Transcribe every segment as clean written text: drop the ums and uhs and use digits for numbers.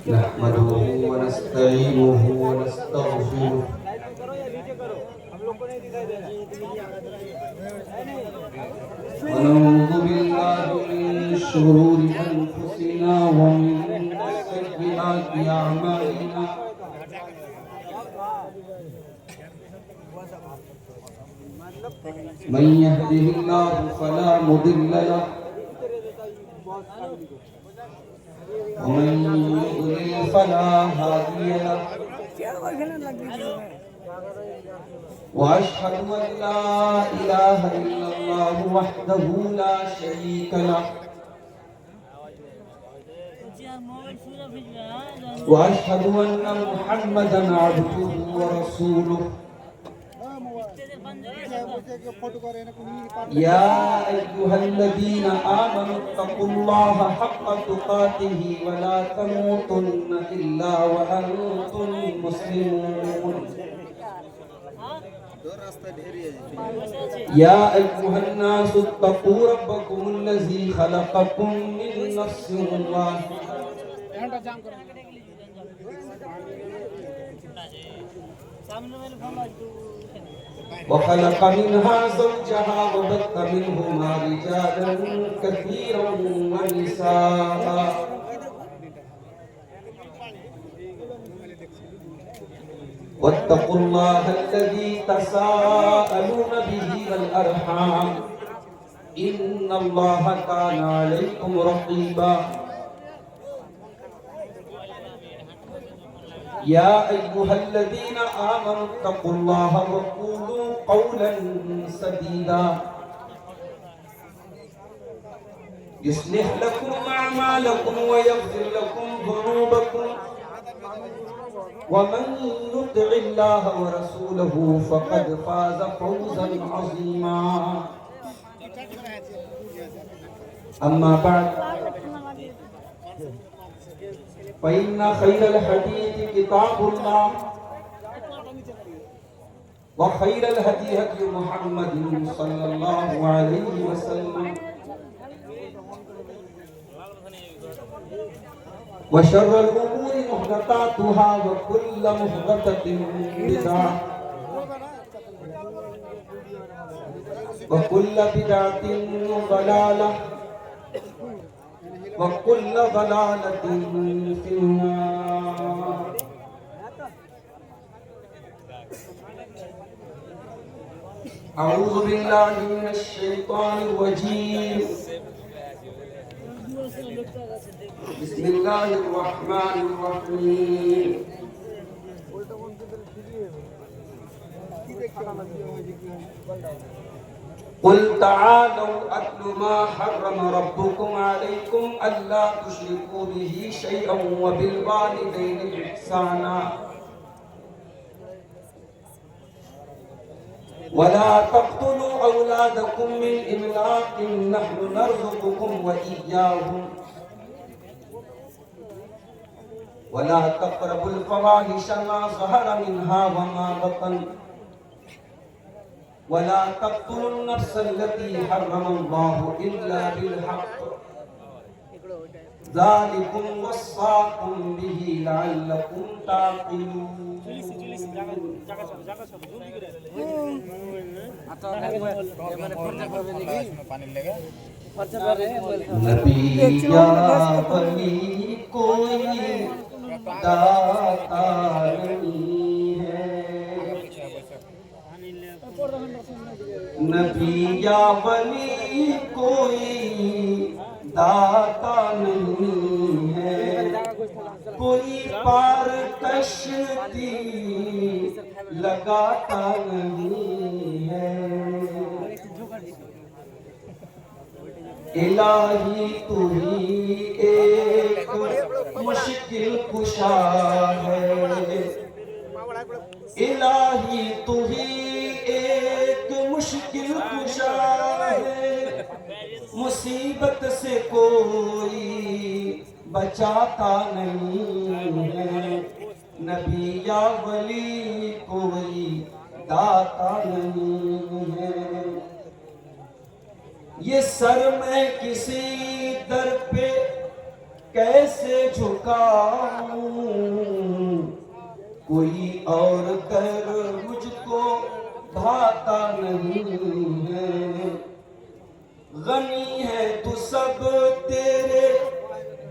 نحمده ونستعينه ونستغفره ونعوذ بالله من شرور أنفسنا ومن سيئات أعمالنا من يهده الله فلا مضل له ومن يضلل فلا هادي له وأشهد أن لا إله إلا الله وحده لا شريك له وأشهد أن محمدا عبده ورسوله يا أيها الذين آمنوا اتقوا الله حق تقاته ولا تموتن إلا وأنتم مسلمون يا أيها الناس اتقوا ربكم الذي خلقكم من نفس واحدة وخلق منها زوجها وبث منهما رجالا كثيرا ونساء واتقوا الله الذي تساءلون به والأرحام إن الله كان عليكم رقيبا يا أيها الذين آمنوا اتقوا الله وقولوا قولا سديدا يصلح لكم أعمالكم ويغفر لكم ذنوبكم ومن يطع الله ورسوله فقد فاز فوزا عظيما أما بعد فإن خير الحديث كتاب الله وخير الهدي هدي محمد صلى الله عليه وسلم وشر الأمور محدثاتها وكل محدثة بدعة وكل بدعة ضلالة وكل ضلالة في النار أعوذ بالله من الشيطان الرجيم بسم الله الرحمن الرحيم قل تعالوا أتل ما حرم ربكم عليكم ألا تشركوا به شيئا وبالوالدين إحسانا ولا تقتلوا أولادكم من إملاق نحن نرزقكم وإياهم ولا تقربوا الفواحش ما ظهر منها وما بطن ولا تقتلوا النفس التي حرم الله إلا بالحق ذلكم وصاكم به لعلكم تعقلون نبی یا ولی کوئی داتا نہیں ہے نبی یا ولی کوئی داتا نہیں ہے کوئی پار کشتی لگاتا نہیں ہے الہی تو ہی ایک مشکل کشا ہے الہی تو ہی ایک مشکل کشا ہے مصیبت سے کوئی بچاتا نہیں ہے نبی یا ولی کوئی داتا نہیں ہے یہ سر میں کسی در پہ کیسے جھکاؤں کوئی اور در مجھ کو بھاتا نہیں ہے غنی ہے تو سب تیرے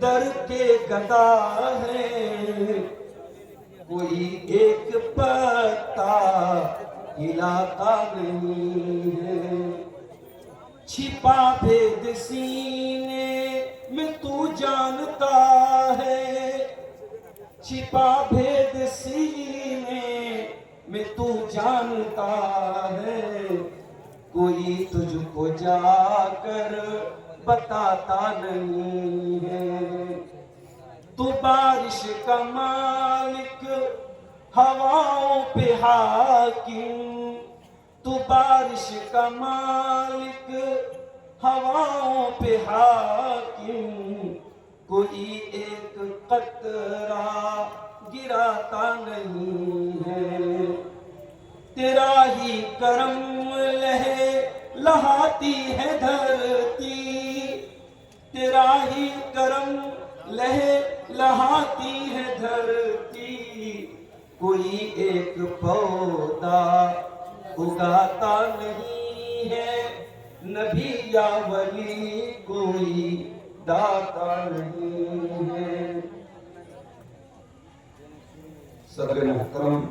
در کے گدا ہے کوئی ایک پتا ہلاتا نہیں ہے چھپا بھید سینے میں تو جانتا ہے چھپا بھید سینے میں تو جانتا ہے کوئی تجھ کو جا کر بتاتا نہیں ہے تو بارش کا مالک ہواؤں پہ حاکم تو بارش کا مالک ہواؤں پہ حاکم کوئی ایک قطرہ گراتا نہیں ہے تیرا ہی کرم لہے لہاتی ہے دھرتی تیرا ہی کرم لہے لہاتی ہے دھرتی کوئی ایک پودا اگاتا نہیں ہے نبی یا ولی کوئی داتا نہیں ہے صدر محترم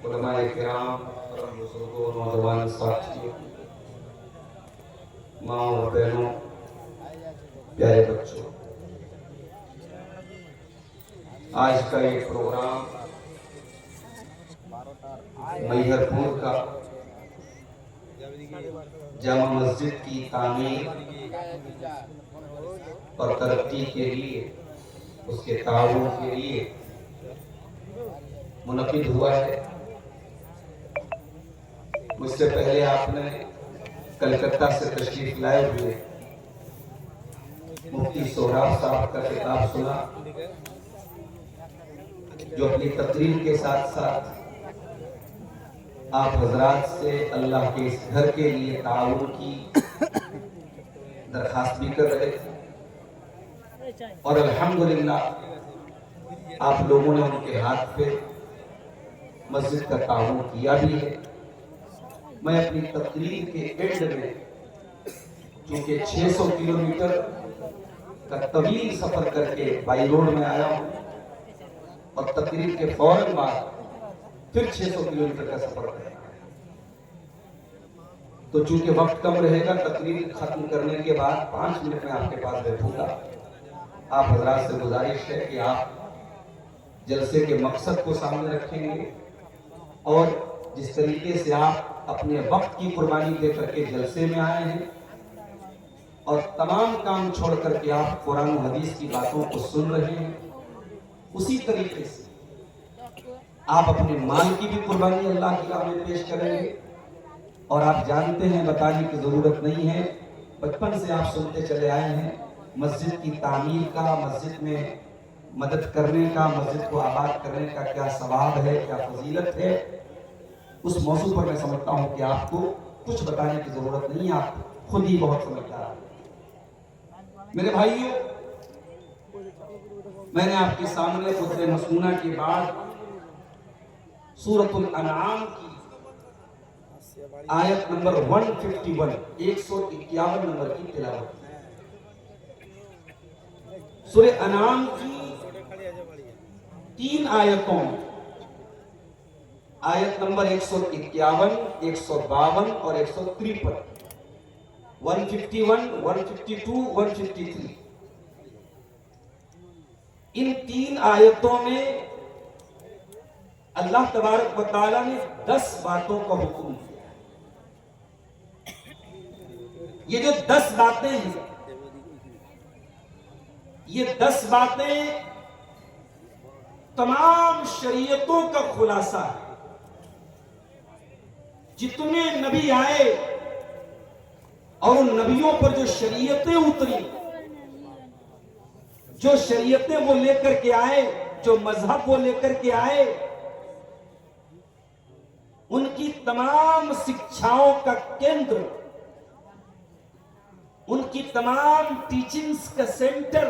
علماء کرام بزرگوں نوجوان ساتھیوں ماں اور بہنوں پیارے بچوں آج کا یہ پروگرام میہر پور کا جامع مسجد کی تعمیر اور ترقی کے لیے اس کے تعاون کے لیے منعقد ہوا ہے مجھ سے پہلے آپ نے کلکتہ سے تشریف لائے ہوئے مفتی سہراب صاحب کا خطاب سنا جو اپنی تقریر کے ساتھ ساتھ آپ حضرات سے اللہ کے اس گھر کے لیے تعاون کی درخواست بھی کر رہے تھے اور الحمدللہ آپ لوگوں نے ان کے ہاتھ پہ مسجد کا تعاون کیا بھی ہے میں اپنی تقریر کے اینڈ میں چونکہ 600 کلومیٹر کا طویل سفر کر کے بائی روڈ میں آیا ہوں اور تقریر کے فوراً بعد پھر 600 کلومیٹر کا سفر کرنا ہے تو چونکہ وقت کم رہے گا تقریر ختم کرنے کے بعد 5 منٹ میں آپ کے پاس بیٹھوں گا آپ حضرات سے گزارش ہے کہ آپ جلسے کے مقصد کو سامنے رکھیں گے اور جس طریقے سے آپ اپنے وقت کی قربانی دے کر کے جلسے میں آئے ہیں اور تمام کام چھوڑ کر کے آپ قرآن و حدیث کی باتوں کو سن رہے ہیں اسی طریقے سے آپ اپنے مال کی بھی قربانی اللہ کی راہ میں پیش کریں گے اور آپ جانتے ہیں بتانے کی ضرورت نہیں ہے بچپن سے آپ سنتے چلے آئے ہیں مسجد کی تعمیر کا مسجد میں مدد کرنے کا مسجد کو آباد کرنے کا کیا ثواب ہے کیا فضیلت ہے اس موضوع پر میں سمجھتا ہوں کہ آپ کو کچھ بتانے کی ضرورت نہیں ہے آپ خود ہی بہت سمجھدار ہیں میرے بھائیوں میں نے آپ کے سامنے خطبہ مسنونہ کے بعد سورۃ الانعام کی آیت نمبر 151 151 نمبر کی تلاوت سورہ انعام کی 3 آیتوں آیت نمبر 151 152 اور 153 151 152 153 ان 3 آیتوں میں اللہ تبارک و تعالیٰ نے 10 باتوں کا حکم دیا یہ جو 10 باتیں ہیں یہ 10 باتیں تمام شریعتوں کا خلاصہ ہے جتنے نبی آئے اور ان نبیوں پر جو شریعتیں اتری جو شریعتیں وہ لے کر کے آئے جو مذہب وہ لے کر کے آئے ان کی تمام شکشاؤں کا کیندر ان کی تمام ٹیچنگز کا سینٹر،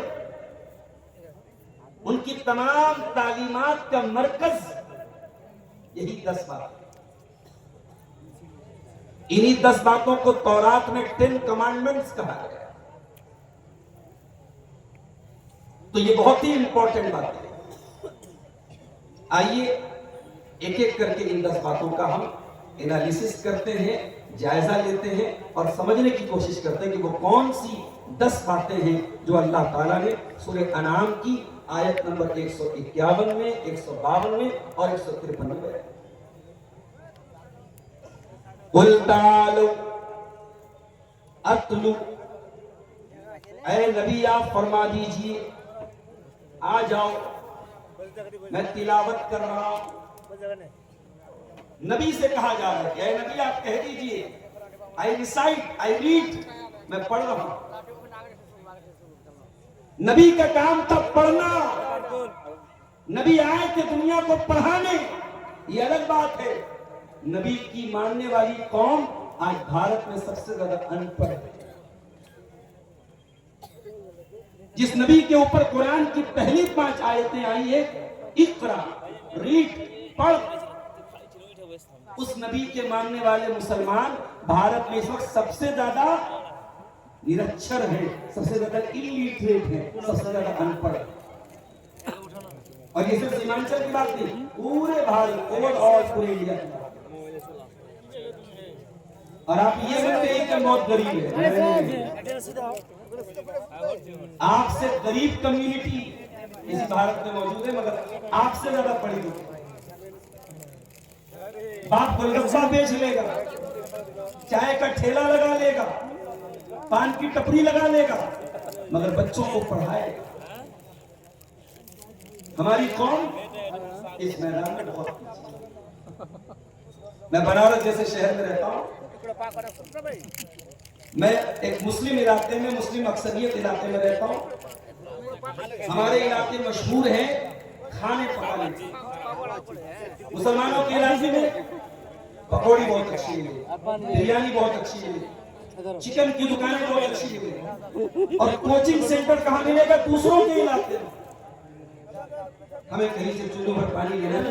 ان کی تمام تعلیمات کا مرکز یہی 10 بات. انہی 10 باتوں کو تورات میں 10 کمانڈمنٹس کہا گیا. تو یہ بہت ہی امپورٹنٹ بات ہے. آئیے ایک ایک کر کے ان 10 باتوں کا ہم انالیسس کرتے ہیں، جائزہ لیتے ہیں اور سمجھنے کی کوشش کرتے ہیں کہ وہ کون سی 10 باتیں ہیں جو اللہ تعالیٰ نے سورہ انعام کی آیت نمبر 151 میں، 152 میں اور 153 میں بیان. قُلْ تَعَالَوْا اَتْلُوا، اے نبی آپ فرما دیجئے آ جاؤ میں تلاوت کر رہا ہوں. نبی سے کہا جا رہا ہے کہ اے نبی آپ کہہ دیجئے I recite, I read، میں پڑھ رہا ہوں. نبی کا کام تھا پڑھنا. نبی آئے کہ دنیا کو پڑھانے، یہ الگ بات ہے. نبی کی ماننے والی قوم آج بھارت میں سب سے زیادہ ان پڑھ ہے. جس نبی کے اوپر قرآن کی پہلی 5 آیتیں آئی ہے، اقرا، ریڈ، پڑھ، اس نبی کے ماننے والے مسلمان بھارت میں اس وقت سب سے زیادہ نرکشر ہیں، سب سے زیادہ اللیٹریٹ ہیں، سب سے زیادہ ان پڑھ. اور یہ صرف سیمانچل کی بات نہیں، پورے بھارت، پورے انڈیا کی بات. اور آپ یہ کہتے ہیں کہ بہت غریب ہے. آپ سے غریب کمیونٹی اس بھارت میں موجود ہے، مگر آپ سے زیادہ پڑھی لکھی. باپ گلگپا بیچ لے گا، چائے کا ٹھیلا لگا لے گا، پان کی ٹپری لگا لے گا، مگر بچوں کو پڑھائے گا. ہماری قوم اس میدان میں بہت پیچھے. میں بنارس جیسے شہر میں رہتا ہوں. میں ایک مسلم علاقے میں، مسلم اکثریت علاقے میں رہتا ہوں. ہمارے علاقے مشہور ہیں کھانے پکانے. مسلمانوں کے علاقے میں پکوڑی بہت اچھی ہے، بریانی بہت اچھی ہے، چکن کی دکانیں بہت اچھی ہے. اور کوچنگ سینٹر کہاں ملے گا؟ دوسروں کے علاقے میں. ہمیں کہیں سے چولہوں پر پانی لینا ہے.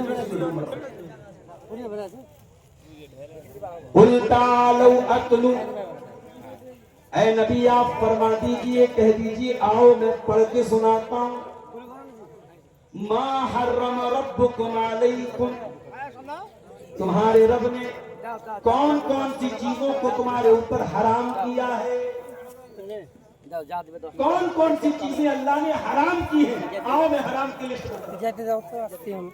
قُلْ تَعَالَوْا اَتْلُوا، اے نبی آپ فرما دیجئے، کہہ دیجئے آؤ میں پڑھ کے سناتا ہوں. مَا حَرَّمَ رَبُّكُمْ عَلَيْكُمْ، تمہارے رب نے کون کون سی چیزوں کو تمہارے اوپر حرام کیا ہے. کون کون سی چیزیں اللہ نے حرام کی ہیں؟ آؤ میں حرام کی لسٹ بتاتا ہوں.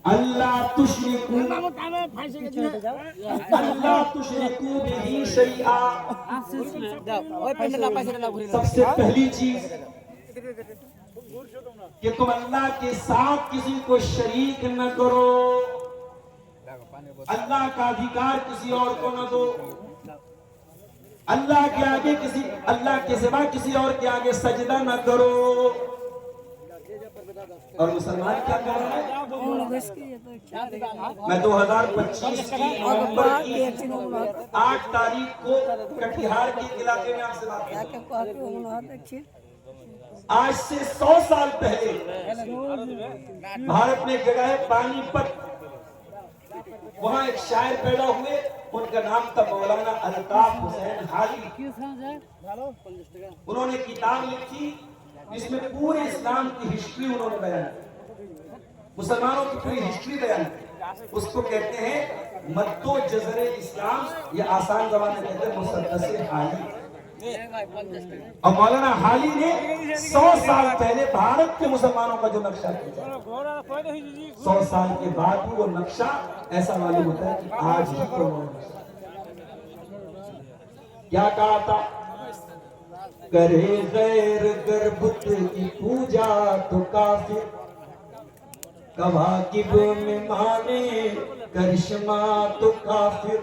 اللہ تشرکو بہ شیئا، سب سے پہلی چیز کہ تم اللہ کے ساتھ کسی کو شریک نہ کرو. اللہ کا ادھیکار کسی اور کو نہ دو. اللہ کے آگے اللہ کے سوا کسی اور کے آگے سجدہ نہ کرو. اور مسلمان کیا کر رہا ہے؟ میں 2025 کی نومبر کی 8 تاریخ کو کٹیہار کے علاقے میں آپ سے بات کرتا ہوں. آج سے 100 سال پہلے بھارت میں ایک جگہ ہے پانی پت. وہاں ایک شاعر پیدا ہوئے، ان کا نام تھا مولانا الطاف حسین حالی. انہوں نے کتاب لکھی جس میں پورے اسلام کی ہسٹری انہوں نے بیان کی، مسلمانوں کی پوری ہسٹری بیان کی. اس کو کہتے ہیں مد و جزر اسلام، یا آسان زبان میں کہتے ہیں مسدس حالی. اور مولانا حالی نے 100 سال پہلے بھارت کے مسلمانوں کا جو نقشہ کیا، 100 سال کے بعد بھی وہ نقشہ ایسا معلوم ہوتا ہے کہ آج ہی کو کیا کہا تھا؟ کرے غیر گر بت کی پوجا تو کافر، کواکب میں مانے کرشمہ تو کافر،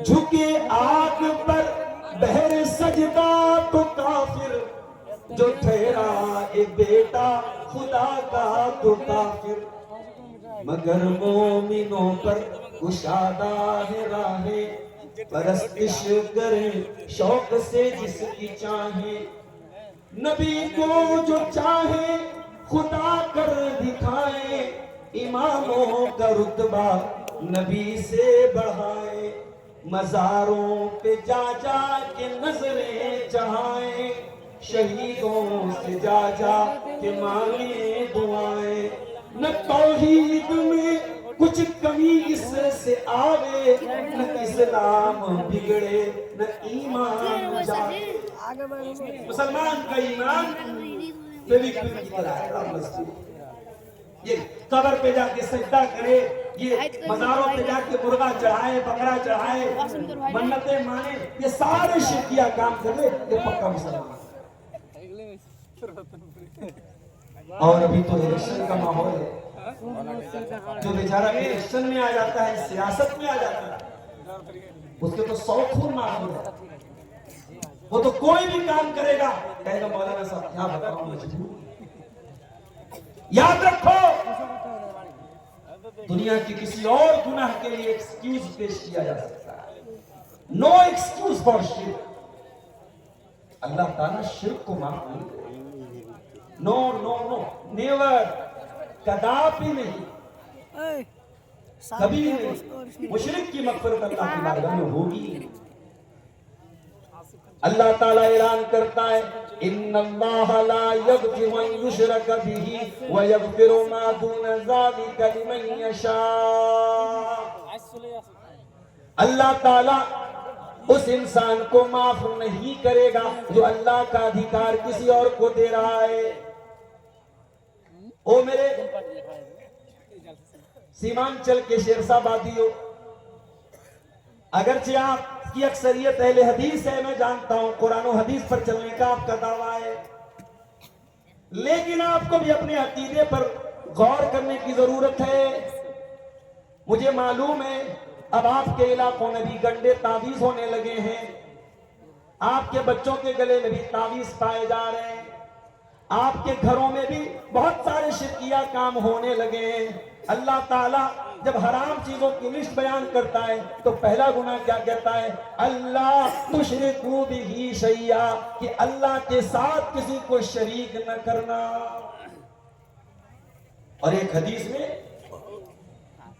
جھکے آگ پر بہر سجدہ تو کافر، جو ٹھہرا اے بیٹا خدا کا تو کافر، مگر مومنوں پر کشادہ ہے راہیں پرستش کریں شوق سے جس کی چاہیں، نبی کو جو چاہے خدا کر دکھائے، اماموں کا رتبہ نبی سے بڑھائے، مزاروں پہ جا جا کے نظریں چڑھائیں، شہیدوں سے جا جا کے مانگیں دعائیں، نہ توحید میں کچھ کمی اس سے آوے، نہ اسلام بگڑے نہ ایمان جاگے۔ مسلمان کا ایمان فیویکوئک کی طرح ہے۔ یہ قبر پہ جا کے سجدہ کرے، یہ مزاروں پہ جا کے مرغا چڑھائے، بکرا چڑھائے، منتیں مانے، یہ سارے شرکیہ کام کرے، یہ پکا مسلمان۔ اور ابھی تو الیکشن کا ماحول ہے، جو بیچارہ الیکشن میں آ جاتا ہے، سیاست میں آ جاتا ہے، اس کے تو 100 خون معاف ہو جاتا ہے۔ وہ تو کوئی بھی کام کرے گا، کہے گا مولانا صاحب کیا بتاؤں مجبور۔ یاد رکھو، دنیا کی کسی اور گناہ کے لیے ایکسکیوز پیش کیا جا سکتا ہے، نو ایکسکیوز فار شرک۔ اللہ تعالیٰ شرک کو معاف نہیں کرے، نو نو نو نیور، کداپی نہیں، کبھی نہیں۔ مشرک کی مغفرت اللہ کی بارگاہ میں ہوگی۔ اللہ تعالیٰ اعلان کرتا ہے ان اللہ لا یغفر ان یشرک بہ ویغفر ما دون ذلک لمن یشاء۔ اللہ تعالیٰ اس انسان کو معاف نہیں کرے گا جو اللہ کا ادھیکار کسی اور کو دے رہا ہے۔ او میرے سیمانچل کے شیرسا بادیوں، اگرچہ آپ کی اکثریت اہل حدیث ہے، میں جانتا ہوں قرآن و حدیث پر چلنے کا آپ کا دعویٰ ہے، لیکن آپ کو بھی اپنے عقیدے پر غور کرنے کی ضرورت ہے۔ مجھے معلوم ہے اب آپ کے علاقوں میں بھی گنڈے تعویذ ہونے لگے ہیں، آپ کے بچوں کے گلے میں بھی تعویذ پائے جا رہے ہیں، آپ کے گھروں میں بھی بہت سارے شرکیہ کام ہونے لگے ہیں۔ اللہ تعالیٰ جب حرام چیزوں کی لسٹ بیان کرتا ہے تو پہلا گناہ کیا کہتا ہے؟ اللہ تشرکوا بہ شیئا، کہ اللہ کے ساتھ کسی کو شریک نہ کرنا۔ اور ایک حدیث میں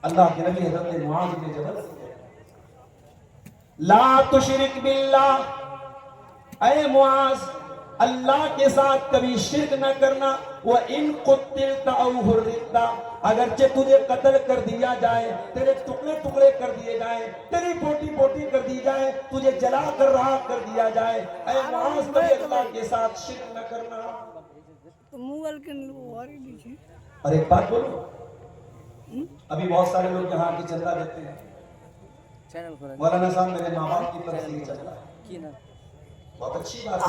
اللہ کے نبی حضرت معاذ بن جبل سے لا تشرک باللہ، اے معاذ اللہ کے ساتھ کبھی شرک نہ کرنا، وَإِن قُتِّلْتَ أَوْ حُرِّقْتَ، اگرچہ تجھے قتل کر دیا جائے، تیرے ٹکڑے ٹکڑے کر دیے جائیں، تیری بوٹی بوٹی کر دی جائے، تجھے جلا کر رہا کر دیا جائے، اے معاذ کبھی اللہ کے ساتھ شرک نہ کرنا۔ اور ایک بات بولو، ابھی بہت سارے لوگ یہاں کی چندہ دیتے ہیں، مولانا صاحب میرے ماں باپ کی طرف سے یہ چندہ ہے، بہت اچھی بات ہے۔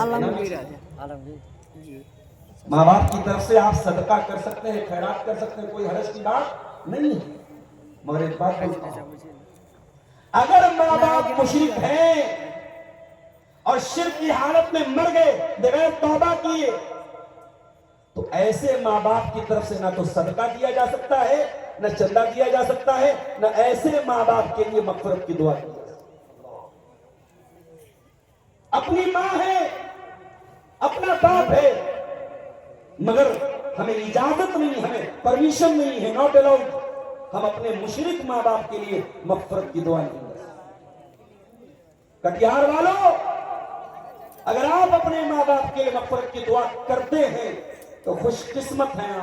ماں باپ کی طرف سے آپ صدقہ کر سکتے ہیں، خیرات کر سکتے ہیں، کوئی حرج کی بات نہیں ہے، مگر ایک بات بولتا ہوں، اگر ماں باپ مشرک ہیں اور شرک کی حالت میں مر گئے بغیر توبہ کیے، تو ایسے ماں باپ کی طرف سے نہ تو صدقہ دیا جا سکتا ہے، نہ چندہ دیا جا سکتا ہے، نہ ایسے ماں باپ کے لیے مغفرت کی دعا کی جا سکتی۔ اپنی ماں ہے، اپنا باپ ہے، مگر ہمیں اجازت نہیں، ہمیں پرمیشن نہیں ہے، ناٹ الاؤڈ، ہم اپنے مشرک ماں باپ کے لیے مغفرت کی دعا نہیں کر سکتے۔ کٹیہار والوں، اگر آپ اپنے ماں باپ کے لیے مغفرت کی دعا کرتے ہیں تو خوش قسمت ہیں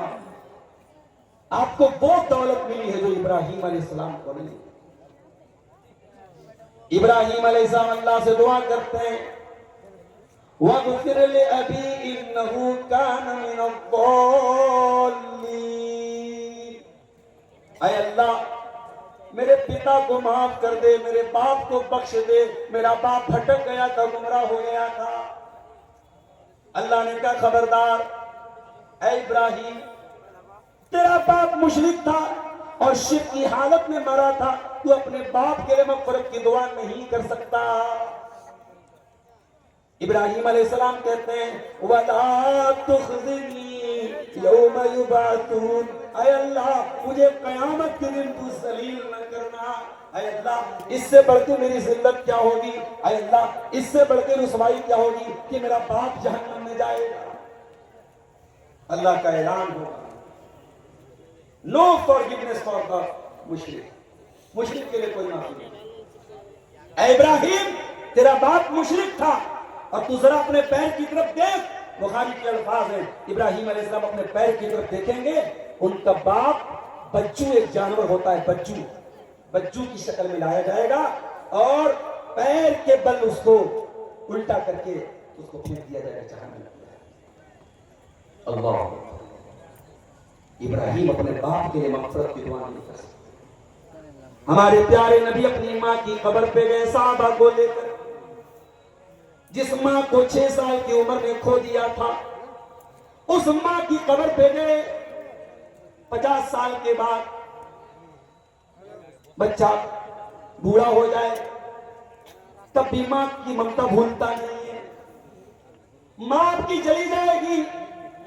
آپ کو وہ دولت ملی ہے جو ابراہیم علیہ السلام کو ملی۔ ابراہیم علیہ السلام اللہ سے دعا کرتے ہیں وَاغْفِرْ لِأَبِي إِنَّهُ كَانَ مِنَ الضَّالِّينَ، اے اللہ میرے پتا کو معاف کر دے، میرے باپ کو بخش دے، میرا باپ بھٹک گیا تھا، گمراہ ہو گیا تھا۔ اللہ نے کہا خبردار اے ابراہیم، تیرا باپ مشرک تھا اور شرک کی حالت میں مرا تھا، تو اپنے باپ کے لیے مغفرت کی دعا نہیں کر سکتا۔ ابراہیم علیہ السلام کہتے ہیں وَلَا تُخْزِنِي يَوْمَ يُبْعَثُونَ، اے اللہ مجھے قیامت کے دن تو ذلیل نہ کرنا، اے اللہ اس سے بڑھ کے میری ذلت کیا ہوگی، اے اللہ اس سے بڑھ کے رسوائی کیا ہوگی کہ میرا باپ جہنم میں جائے گا۔ اللہ کا اعلان ہوگا، نو فارگیونیس فار دا مشرک، مشرک کے لیے کوئی معافی نہیں۔ اے ابراہیم تیرا باپ مشرک تھا، اور تو ذرا اپنے پیر کی طرف دیکھ، بخاری کے الفاظ ہیں، ابراہیم علیہ السلام اپنے پیر کی طرف دیکھیں گے، ان کا باپ بچو ایک جانور ہوتا ہے، بچو کی شکل میں لایا جائے گا، اور پیر کے بل اس کو الٹا کر کے اس کو پھینک دیا جائے گا جہنم میں۔ اللہ، ابراہیم اپنے باپ کے لیے مغفرت کی دعا نہیں کر سکتے۔ ہمارے پیارے نبی اپنی ماں کی قبر پہ گئے صحابہ کو لے کر، جس ماں کو 6 سال کی عمر میں کھو دیا تھا، اس ماں کی قبر پہ گئے۔ 50 سال کے بعد بچہ بوڑھا ہو جائے تب بھی ماں کی ممتا بھولتا نہیں ہے۔ ماں آپ کی چلی جائے گی،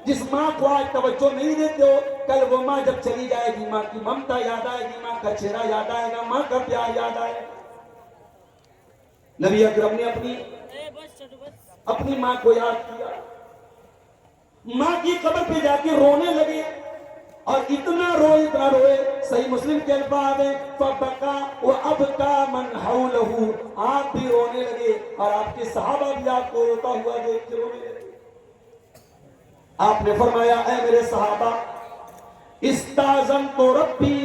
جس ماں کو آج توجہ نہیں دیتے ہو، کل وہ ماں جب چلی جائے گی ماں کی ممتا یاد آئے گی، ماں کا چہرہ یاد آئے گا، ماں کا پیار یاد آئے گا۔ نبی اکرم نے اپنی ماں کو یاد کیا، ماں کی قبر پہ جا کے رونے لگے، اور اتنا روئے، صحیح مسلم کے الفاظ ہیں فَبَكَى وَأَبْكَى مَنْ حَوْلَهُ، آپ بھی رونے لگے اور آپ کے صحابہ بھی آپ کو روتا ہوا دیکھ کے رونے لگے۔ آپ نے فرمایا اے میرے صحابہ، استاذنت ربی